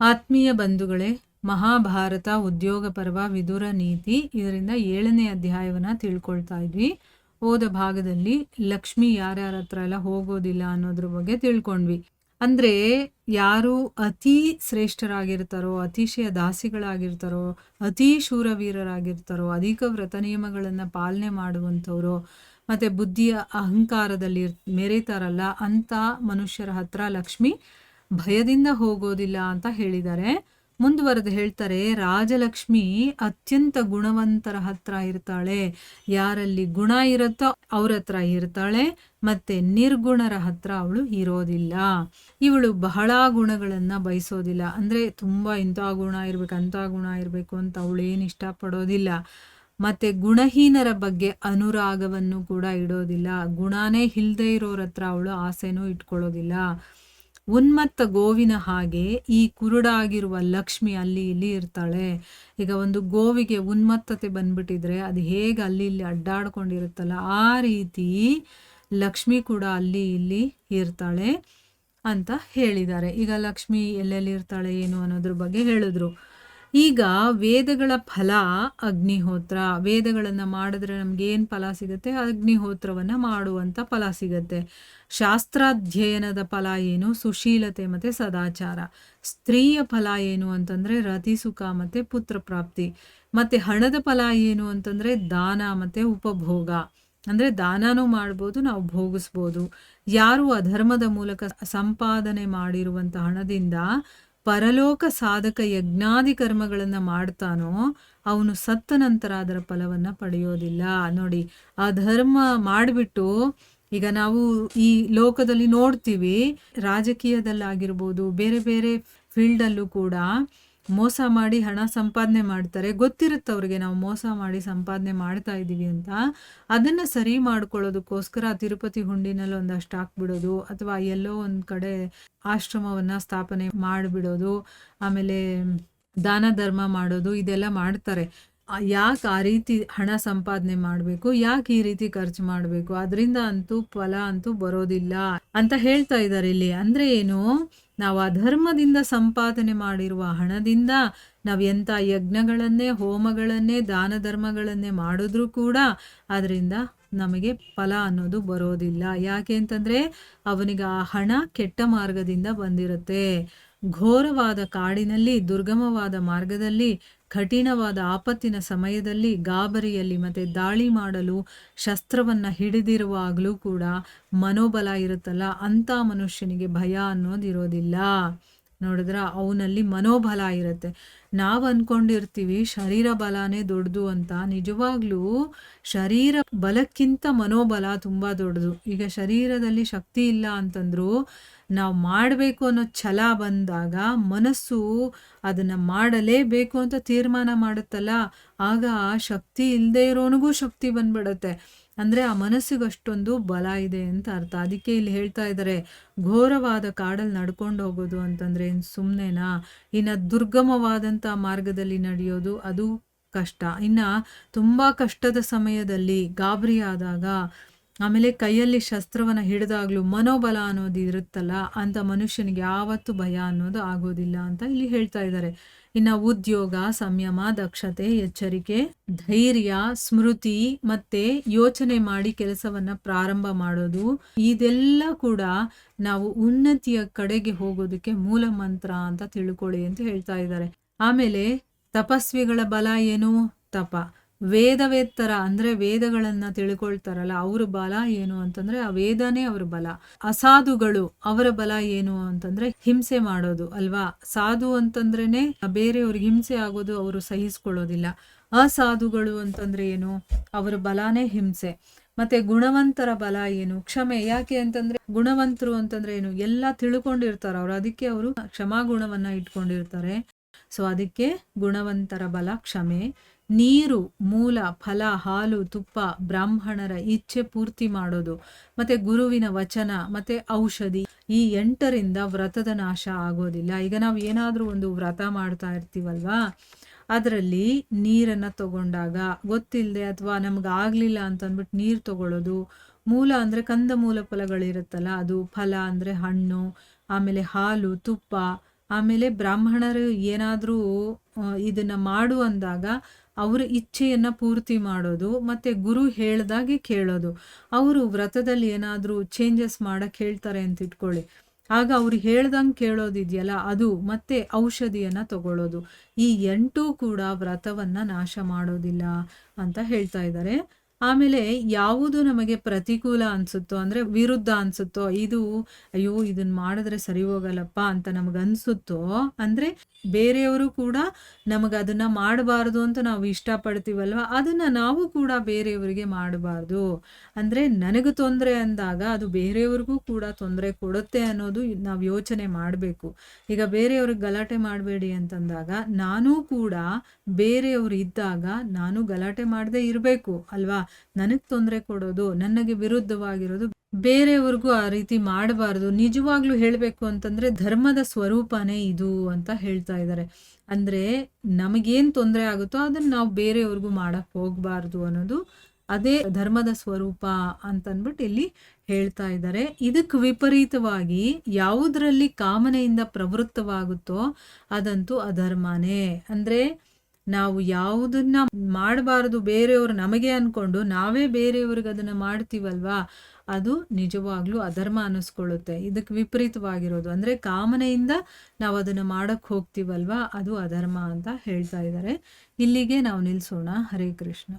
ಆತ್ಮೀಯ ಬಂಧುಗಳೇ, ಮಹಾಭಾರತ ಉದ್ಯೋಗ ಪರ್ವ ವಿದುರ ನೀತಿ ಇದರಿಂದ 7ನೇ ಅಧ್ಯಾಯವನ್ನ ತಿಳ್ಕೊಳ್ತಾ ಇದ್ವಿ. ಹೋದ ಭಾಗದಲ್ಲಿ ಲಕ್ಷ್ಮಿ ಯಾರ್ಯಾರ ಹತ್ರ ಎಲ್ಲ ಹೋಗೋದಿಲ್ಲ ಅನ್ನೋದ್ರ ಬಗ್ಗೆ ತಿಳ್ಕೊಂಡ್ವಿ. ಅಂದ್ರೆ ಯಾರು ಅತಿ ಶ್ರೇಷ್ಠರಾಗಿರ್ತಾರೋ, ಅತಿಶಯ ದಾಸಿಗಳಾಗಿರ್ತಾರೋ, ಅತಿ ಶೂರವೀರರಾಗಿರ್ತಾರೋ, ಅಧಿಕ ವ್ರತ ನಿಯಮಗಳನ್ನ ಪಾಲನೆ ಮಾಡುವಂಥವ್ರು, ಮತ್ತೆ ಬುದ್ಧಿಯ ಅಹಂಕಾರದಲ್ಲಿ ಮೆರೀತಾರಲ್ಲ ಅಂತ ಮನುಷ್ಯರ ಹತ್ರ ಲಕ್ಷ್ಮಿ ಭಯದಿಂದ ಹೋಗೋದಿಲ್ಲ ಅಂತ ಹೇಳಿದ್ದಾರೆ. ಮುಂದುವರೆದು ಹೇಳ್ತಾರೆ, ರಾಜಲಕ್ಷ್ಮಿ ಅತ್ಯಂತ ಗುಣವಂತರ ಹತ್ರ ಇರ್ತಾಳೆ. ಯಾರಲ್ಲಿ ಗುಣ ಇರುತ್ತೋ ಅವ್ರ ಹತ್ರ ಇರ್ತಾಳೆ, ಮತ್ತೆ ನಿರ್ಗುಣರ ಹತ್ರ ಅವಳು ಇರೋದಿಲ್ಲ. ಇವಳು ಬಹಳ ಗುಣಗಳನ್ನ ಬಯಸೋದಿಲ್ಲ. ಅಂದ್ರೆ ತುಂಬಾ ಇಂಥ ಗುಣ ಇರ್ಬೇಕು, ಅಂಥ ಗುಣ ಇರ್ಬೇಕು ಅಂತ ಅವಳು ಏನು ಇಷ್ಟಪಡೋದಿಲ್ಲ. ಮತ್ತೆ ಗುಣಹೀನರ ಬಗ್ಗೆ ಅನುರಾಗವನ್ನು ಕೂಡ ಇಡೋದಿಲ್ಲ. ಗುಣನೇ ಇಲ್ದೇ ಇರೋರ ಹತ್ರ ಅವಳು ಆಸೆನೂ ಇಟ್ಕೊಳ್ಳೋದಿಲ್ಲ. ಉನ್ಮತ್ತ ಗೋವಿನ ಹಾಗೆ ಈ ಕುರುಡಾಗಿರುವ ಲಕ್ಷ್ಮಿ ಅಲ್ಲಿ ಇಲ್ಲಿ ಇರ್ತಾಳೆ. ಈಗ ಒಂದು ಗೋವಿಗೆ ಉನ್ಮತ್ತತೆ ಬಂದ್ಬಿಟ್ಟಿದ್ರೆ ಅದು ಹೇಗೆ ಅಲ್ಲಿ ಇಲ್ಲಿ ಅಡ್ಡಾಡ್ಕೊಂಡಿರುತ್ತಲ್ಲ, ಆ ರೀತಿ ಲಕ್ಷ್ಮಿ ಕೂಡ ಅಲ್ಲಿ ಇಲ್ಲಿ ಇರ್ತಾಳೆ ಅಂತ ಹೇಳಿದ್ದಾರೆ. ಈಗ ಲಕ್ಷ್ಮಿ ಎಲ್ಲೆಲ್ಲಿ ಇರ್ತಾಳೆ ಏನು ಅನ್ನೋದ್ರ ಬಗ್ಗೆ ಹೇಳಿದ್ರು. ಈಗ ವೇದಗಳ ಫಲ ಅಗ್ನಿಹೋತ್ರ. ವೇದಗಳನ್ನು ಮಾಡಿದ್ರೆ ನಮ್ಗೆ ಏನು ಫಲ ಸಿಗುತ್ತೆ? ಅಗ್ನಿಹೋತ್ರವನ್ನು ಮಾಡುವಂಥ ಫಲ ಸಿಗುತ್ತೆ. ಶಾಸ್ತ್ರಾಧ್ಯಯನದ ಫಲ ಏನು? ಸುಶೀಲತೆ ಮತ್ತು ಸದಾಚಾರ. ಸ್ತ್ರೀಯ ಫಲ ಏನು ಅಂತಂದರೆ ರತಿಸುಖ ಮತ್ತು ಪುತ್ರ ಪ್ರಾಪ್ತಿ. ಮತ್ತು ಹಣದ ಫಲ ಏನು ಅಂತಂದರೆ ದಾನ ಮತ್ತು ಉಪಭೋಗ. ಅಂದರೆ ದಾನನೂ ಮಾಡ್ಬೋದು, ನಾವು ಭೋಗಿಸ್ಬೋದು. ಯಾರು ಅಧರ್ಮದ ಮೂಲಕ ಸಂಪಾದನೆ ಮಾಡಿರುವಂಥ ಹಣದಿಂದ ಪರಲೋಕ ಸಾಧಕ ಯಜ್ಞಾದಿ ಕರ್ಮಗಳನ್ನು ಮಾಡ್ತಾನೋ ಅವನು ಸತ್ತ ನಂತರ ಅದರ ಫಲವನ್ನು ಪಡೆಯೋದಿಲ್ಲ. ನೋಡಿ, ಅಧರ್ಮ ಮಾಡಿಬಿಟ್ಟು ಈಗ ನಾವು ಈ ಲೋಕದಲ್ಲಿ ನೋಡ್ತೀವಿ, ರಾಜಕೀಯದಲ್ಲಾಗಿರ್ಬೋದು, ಬೇರೆ ಬೇರೆ ಫೀಲ್ಡಲ್ಲೂ ಕೂಡ ಮೋಸ ಮಾಡಿ ಹಣ ಸಂಪಾದನೆ ಮಾಡ್ತಾರೆ. ಗೊತ್ತಿರುತ್ತೆ ಅವ್ರಿಗೆ ನಾವು ಮೋಸ ಮಾಡಿ ಸಂಪಾದನೆ ಮಾಡ್ತಾ ಇದ್ದೀವಿ ಅಂತ. ಅದನ್ನು ಸರಿ ಮಾಡ್ಕೊಳ್ಳೋದಕ್ಕೋಸ್ಕರ ತಿರುಪತಿ ಹುಂಡಿನಲ್ಲಿ ಒಂದಷ್ಟು ಹಾಕ್ಬಿಡೋದು, ಅಥವಾ ಎಲ್ಲೋ ಒಂದು ಕಡೆ ಆಶ್ರಮವನ್ನು ಸ್ಥಾಪನೆ ಮಾಡಿಬಿಡೋದು, ಆಮೇಲೆ ದಾನ ಧರ್ಮ ಮಾಡೋದು, ಇದೆಲ್ಲ ಮಾಡ್ತಾರೆ. ಯಾಕೆ ಆ ರೀತಿ ಹಣ ಸಂಪಾದನೆ ಮಾಡಬೇಕು, ಯಾಕೆ ಈ ರೀತಿ ಖರ್ಚು ಮಾಡಬೇಕು? ಅದರಿಂದ ಅಂತೂ ಫಲ ಅಂತೂ ಬರೋದಿಲ್ಲ ಅಂತ ಹೇಳ್ತಾ ಇದ್ದಾರೆ ಇಲ್ಲಿ. ಅಂದರೆ ಏನು? ನಾವು ಅಧರ್ಮದಿಂದ ಸಂಪಾದನೆ ಮಾಡಿರುವ ಹಣದಿಂದ ನಾವು ಎಂಥ ಯಜ್ಞಗಳನ್ನೇ, ಹೋಮಗಳನ್ನೇ, ದಾನ ಧರ್ಮಗಳನ್ನೇ ಮಾಡಿದ್ರೂ ಕೂಡ ಅದರಿಂದ ನಮಗೆ ಫಲ ಅನ್ನೋದು ಬರೋದಿಲ್ಲ. ಯಾಕೆ ಅಂತಂದರೆ ಅವನಿಗೆ ಆ ಹಣ ಕೆಟ್ಟ ಮಾರ್ಗದಿಂದ ಬಂದಿರುತ್ತೆ. ಘೋರವಾದ ಕಾಡಿನಲ್ಲಿ, ದುರ್ಗಮವಾದ ಮಾರ್ಗದಲ್ಲಿ, ಕಠಿಣವಾದ ಆಪತ್ತಿನ ಸಮಯದಲ್ಲಿ, ಗಾಬರಿಯಲ್ಲಿ ಮತ್ತು ದಾಳಿ ಮಾಡಲು ಶಸ್ತ್ರವನ್ನು ಹಿಡಿದಿರುವಾಗಲೂ ಕೂಡ ಮನೋಬಲ ಇರುತ್ತಲ್ಲ, ಅಂಥ ಮನುಷ್ಯನಿಗೆ ಭಯ ಅನ್ನೋದಿರೋದಿಲ್ಲ. ನೋಡಿದ್ರ ಅವನಲ್ಲಿ ಮನೋಬಲ ಇರುತ್ತೆ. ನಾವು ಅಂದ್ಕೊಂಡಿರ್ತೀವಿ ಶರೀರ ಬಲನೇ ದೊಡ್ಡದು ಅಂತ. ನಿಜವಾಗ್ಲೂ ಶರೀರ ಬಲಕ್ಕಿಂತ ಮನೋಬಲ ತುಂಬ ದೊಡ್ಡದು. ಈಗ ಶರೀರದಲ್ಲಿ ಶಕ್ತಿ ಇಲ್ಲ ಅಂತಂದ್ರು ನಾವು ಮಾಡಬೇಕು ಅನ್ನೋ ಛಲ ಬಂದಾಗ ಮನಸ್ಸು ಅದನ್ನು ಮಾಡಲೇಬೇಕು ಅಂತ ತೀರ್ಮಾನ ಮಾಡುತ್ತಲ್ಲ, ಆಗ ಶಕ್ತಿ ಇಲ್ಲದೆ ಇರೋನಿಗೂ ಶಕ್ತಿ ಬಂದ್ಬಿಡುತ್ತೆ. ಅಂದರೆ ಆ ಮನಸ್ಸಿಗೆ ಅಷ್ಟೊಂದು ಬಲ ಇದೆ ಅಂತ ಅರ್ಥ. ಅದಕ್ಕೆ ಇಲ್ಲಿ ಹೇಳ್ತಾ ಇದ್ದಾರೆ, ಘೋರವಾದ ಕಾಡಲ್ಲಿ ನಡ್ಕೊಂಡು ಹೋಗೋದು ಅಂತಂದರೆ ಏನು ಸುಮ್ಮನೆನಾ? ಇನ್ನು ದುರ್ಗಮವಾದಂಥ ಮಾರ್ಗದಲ್ಲಿ ನಡೆಯೋದು ಅದು ಕಷ್ಟ. ಇನ್ನು ತುಂಬ ಕಷ್ಟದ ಸಮಯದಲ್ಲಿ ಗಾಬರಿ ಆದಾಗ, ಆಮೇಲೆ ಕೈಯಲ್ಲಿ ಶಸ್ತ್ರವನ್ನು ಹಿಡಿದಾಗ್ಲೂ ಮನೋಬಲ ಅನ್ನೋದು ಇರುತ್ತಲ್ಲ, ಅಂತ ಮನುಷ್ಯನಿಗೆ ಯಾವತ್ತೂ ಭಯ ಅನ್ನೋದು ಆಗೋದಿಲ್ಲ ಅಂತ ಇಲ್ಲಿ ಹೇಳ್ತಾ ಇದ್ದಾರೆ. ಇನ್ನು ಉದ್ಯೋಗ, ಸಂಯಮ, ದಕ್ಷತೆ, ಎಚ್ಚರಿಕೆ, ಧೈರ್ಯ, ಸ್ಮೃತಿ ಮತ್ತೆ ಯೋಚನೆ ಮಾಡಿ ಕೆಲಸವನ್ನ ಪ್ರಾರಂಭ ಮಾಡೋದು, ಇದೆಲ್ಲ ಕೂಡ ನಾವು ಉನ್ನತಿಯ ಕಡೆಗೆ ಹೋಗೋದಕ್ಕೆ ಮೂಲ ಮಂತ್ರ ಅಂತ ತಿಳ್ಕೊಳ್ಳಿ ಅಂತ ಹೇಳ್ತಾ ಇದ್ದಾರೆ. ಆಮೇಲೆ ತಪಸ್ವಿಗಳ ಬಲ ಏನು? ತಪ. ವೇದವೇತ್ತರ ಅಂದರೆ ವೇದಗಳನ್ನು ತಿಳ್ಕೊಳ್ತಾರಲ್ಲ, ಅವ್ರ ಬಲ ಏನು ಅಂತಂದ್ರೆ ಆ ವೇದನೇ ಅವ್ರ ಬಲ. ಅಸಾಧುಗಳು ಅವರ ಬಲ ಏನು ಅಂತಂದ್ರೆ ಹಿಂಸೆ ಮಾಡೋದು ಅಲ್ವಾ. ಸಾಧು ಅಂತಂದ್ರೇನೆ ಬೇರೆಯವ್ರಿಗೆ ಹಿಂಸೆ ಆಗೋದು ಅವರು ಸಹಿಸ್ಕೊಳ್ಳೋದಿಲ್ಲ. ಅಸಾಧುಗಳು ಅಂತಂದ್ರೆ ಏನು? ಅವರ ಬಲಾನೇ ಹಿಂಸೆ. ಮತ್ತೆ ಗುಣವಂತರ ಬಲ ಏನು? ಕ್ಷಮೆ. ಯಾಕೆ ಅಂತಂದ್ರೆ ಗುಣವಂತರು ಅಂತಂದ್ರೆ ಏನು? ಎಲ್ಲ ತಿಳ್ಕೊಂಡಿರ್ತಾರೆ ಅವ್ರು, ಅದಕ್ಕೆ ಅವರು ಕ್ಷಮಾಗುಣವನ್ನ ಇಟ್ಕೊಂಡಿರ್ತಾರೆ. ಸೊ ಅದಕ್ಕೆ ಗುಣವಂತರ ಬಲ ಕ್ಷಮೆ. ನೀರು, ಮೂಲ, ಫಲ, ಹಾಲು, ತುಪ್ಪ, ಬ್ರಾಹ್ಮಣರ ಇಚ್ಛೆ ಪೂರ್ತಿ ಮಾಡೋದು, ಮತ್ತೆ ಗುರುವಿನ ವಚನ, ಮತ್ತೆ ಔಷಧಿ. ಈ 8ರಿಂದ ವ್ರತದ ನಾಶ ಆಗೋದಿಲ್ಲ. ಈಗ ನಾವು ಏನಾದರೂ ಒಂದು ವ್ರತ ಮಾಡ್ತಾ ಇರ್ತೀವಲ್ವಾ, ಅದರಲ್ಲಿ ನೀರನ್ನು ತಗೊಂಡಾಗ ಗೊತ್ತಿಲ್ಲದೆ ಅಥವಾ ನಮ್ಗೆ ಆಗಲಿಲ್ಲ ಅಂತಂದ್ಬಿಟ್ಟು ನೀರು ತಗೊಳ್ಳೋದು. ಮೂಲ ಅಂದರೆ ಕಂದ ಮೂಲ ಫಲಗಳಿರುತ್ತಲ್ಲ ಅದು, ಫಲ ಅಂದರೆ ಹಣ್ಣು, ಆಮೇಲೆ ಹಾಲು, ತುಪ್ಪ, ಆಮೇಲೆ ಬ್ರಾಹ್ಮಣರು ಏನಾದರೂ ಇದನ್ನು ಮಾಡು ಅಂದಾಗ ಅವರ ಇಚ್ಛೆಯನ್ನು ಪೂರ್ತಿ ಮಾಡೋದು, ಮತ್ತು ಗುರು ಹೇಳ್ದಾಗೆ ಕೇಳೋದು. ಅವರು ವ್ರತದಲ್ಲಿ ಏನಾದರೂ ಚೇಂಜಸ್ ಮಾಡೋಕ್ಕೆ ಹೇಳ್ತಾರೆ ಅಂತ ಇಟ್ಕೊಳ್ಳಿ, ಆಗ ಅವ್ರು ಹೇಳ್ದಂಗೆ ಕೇಳೋದಿದೆಯಲ್ಲ ಅದು, ಮತ್ತು ಔಷಧಿಯನ್ನು ತಗೊಳ್ಳೋದು. ಈ 8 ಕೂಡ ವ್ರತವನ್ನು ನಾಶ ಮಾಡೋದಿಲ್ಲ ಅಂತ ಹೇಳ್ತಾ ಇದ್ದಾರೆ. ಆಮೇಲೆ ಯಾವುದು ನಮಗೆ ಪ್ರತಿಕೂಲ ಅನಿಸುತ್ತೋ, ಅಂದರೆ ವಿರುದ್ಧ ಅನಿಸುತ್ತೋ, ಇದು ಅಯ್ಯೋ ಇದನ್ನು ಮಾಡಿದ್ರೆ ಸರಿ ಹೋಗಲ್ಲಪ್ಪ ಅಂತ ನಮಗೆ ಅನಿಸುತ್ತೋ, ಅಂದರೆ ಬೇರೆಯವರು ಕೂಡ ನಮಗೆ ಅದನ್ನು ಮಾಡಬಾರ್ದು ಅಂತ ನಾವು ಇಷ್ಟಪಡ್ತೀವಲ್ವ, ಅದನ್ನು ನಾವು ಕೂಡ ಬೇರೆಯವರಿಗೆ ಮಾಡಬಾರ್ದು. ಅಂದರೆ ನನಗೆ ತೊಂದರೆ ಅಂದಾಗ ಅದು ಬೇರೆಯವ್ರಿಗೂ ಕೂಡ ತೊಂದರೆ ಕೊಡುತ್ತೆ ಅನ್ನೋದು ನಾವು ಯೋಚನೆ ಮಾಡಬೇಕು. ಈಗ ಬೇರೆಯವ್ರಿಗೆ ಗಲಾಟೆ ಮಾಡಬೇಡಿ ಅಂತಂದಾಗ ನಾನೂ ಕೂಡ ಬೇರೆಯವರು ಇದ್ದಾಗ ನಾನು ಗಲಾಟೆ ಮಾಡದೇ ಇರಬೇಕು ಅಲ್ವಾ. ನನಗೆ ತೊಂದರೆ ಕೊಡೋದು, ನನಗೆ ವಿರುದ್ಧವಾಗಿರೋದು ಬೇರೆಯವ್ರಿಗೂ ಆ ರೀತಿ ಮಾಡಬಾರ್ದು. ನಿಜವಾಗ್ಲೂ ಹೇಳಬೇಕು ಅಂತಂದರೆ ಧರ್ಮದ ಸ್ವರೂಪನೇ ಇದು ಅಂತ ಹೇಳ್ತಾ ಇದ್ದಾರೆ. ಅಂದರೆ ನಮಗೇನು ತೊಂದರೆ ಆಗುತ್ತೋ ಅದನ್ನು ನಾವು ಬೇರೆಯವ್ರಿಗೂ ಮಾಡೋಕ್ಕೆ ಹೋಗಬಾರ್ದು ಅನ್ನೋದು ಅದೇ ಧರ್ಮದ ಸ್ವರೂಪ ಅಂತಂದ್ಬಿಟ್ಟು ಇಲ್ಲಿ ಹೇಳ್ತಾ ಇದ್ದಾರೆ. ಇದಕ್ಕೆ ವಿಪರೀತವಾಗಿ ಯಾವುದರಲ್ಲಿ ಕಾಮನೆಯಿಂದ ಪ್ರವೃತ್ತವಾಗುತ್ತೋ ಅದಂತೂ ಅಧರ್ಮನೇ. ಅಂದರೆ ನಾವು ಯಾವುದನ್ನ ಮಾಡಬಾರ್ದು ಬೇರೆಯವರು ನಮಗೆ ಅಂದ್ಕೊಂಡು ನಾವೇ ಬೇರೆಯವ್ರಿಗೆ ಅದನ್ನು ಮಾಡ್ತೀವಲ್ವಾ, ಅದು ನಿಜವಾಗ್ಲೂ ಅಧರ್ಮ ಅನ್ನಿಸ್ಕೊಳ್ಳುತ್ತೆ. ಇದಕ್ಕೆ ವಿಪರೀತವಾಗಿರೋದು ಅಂದರೆ ಕಾಮನೆಯಿಂದ ನಾವು ಅದನ್ನು ಮಾಡೋಕ್ಕೆ ಹೋಗ್ತೀವಲ್ವಾ, ಅದು ಅಧರ್ಮ ಅಂತ ಹೇಳ್ತಾ ಇದ್ದಾರೆ. ಇಲ್ಲಿಗೆ ನಾವು ನಿಲ್ಲಿಸೋಣ. ಹರೇ ಕೃಷ್ಣ.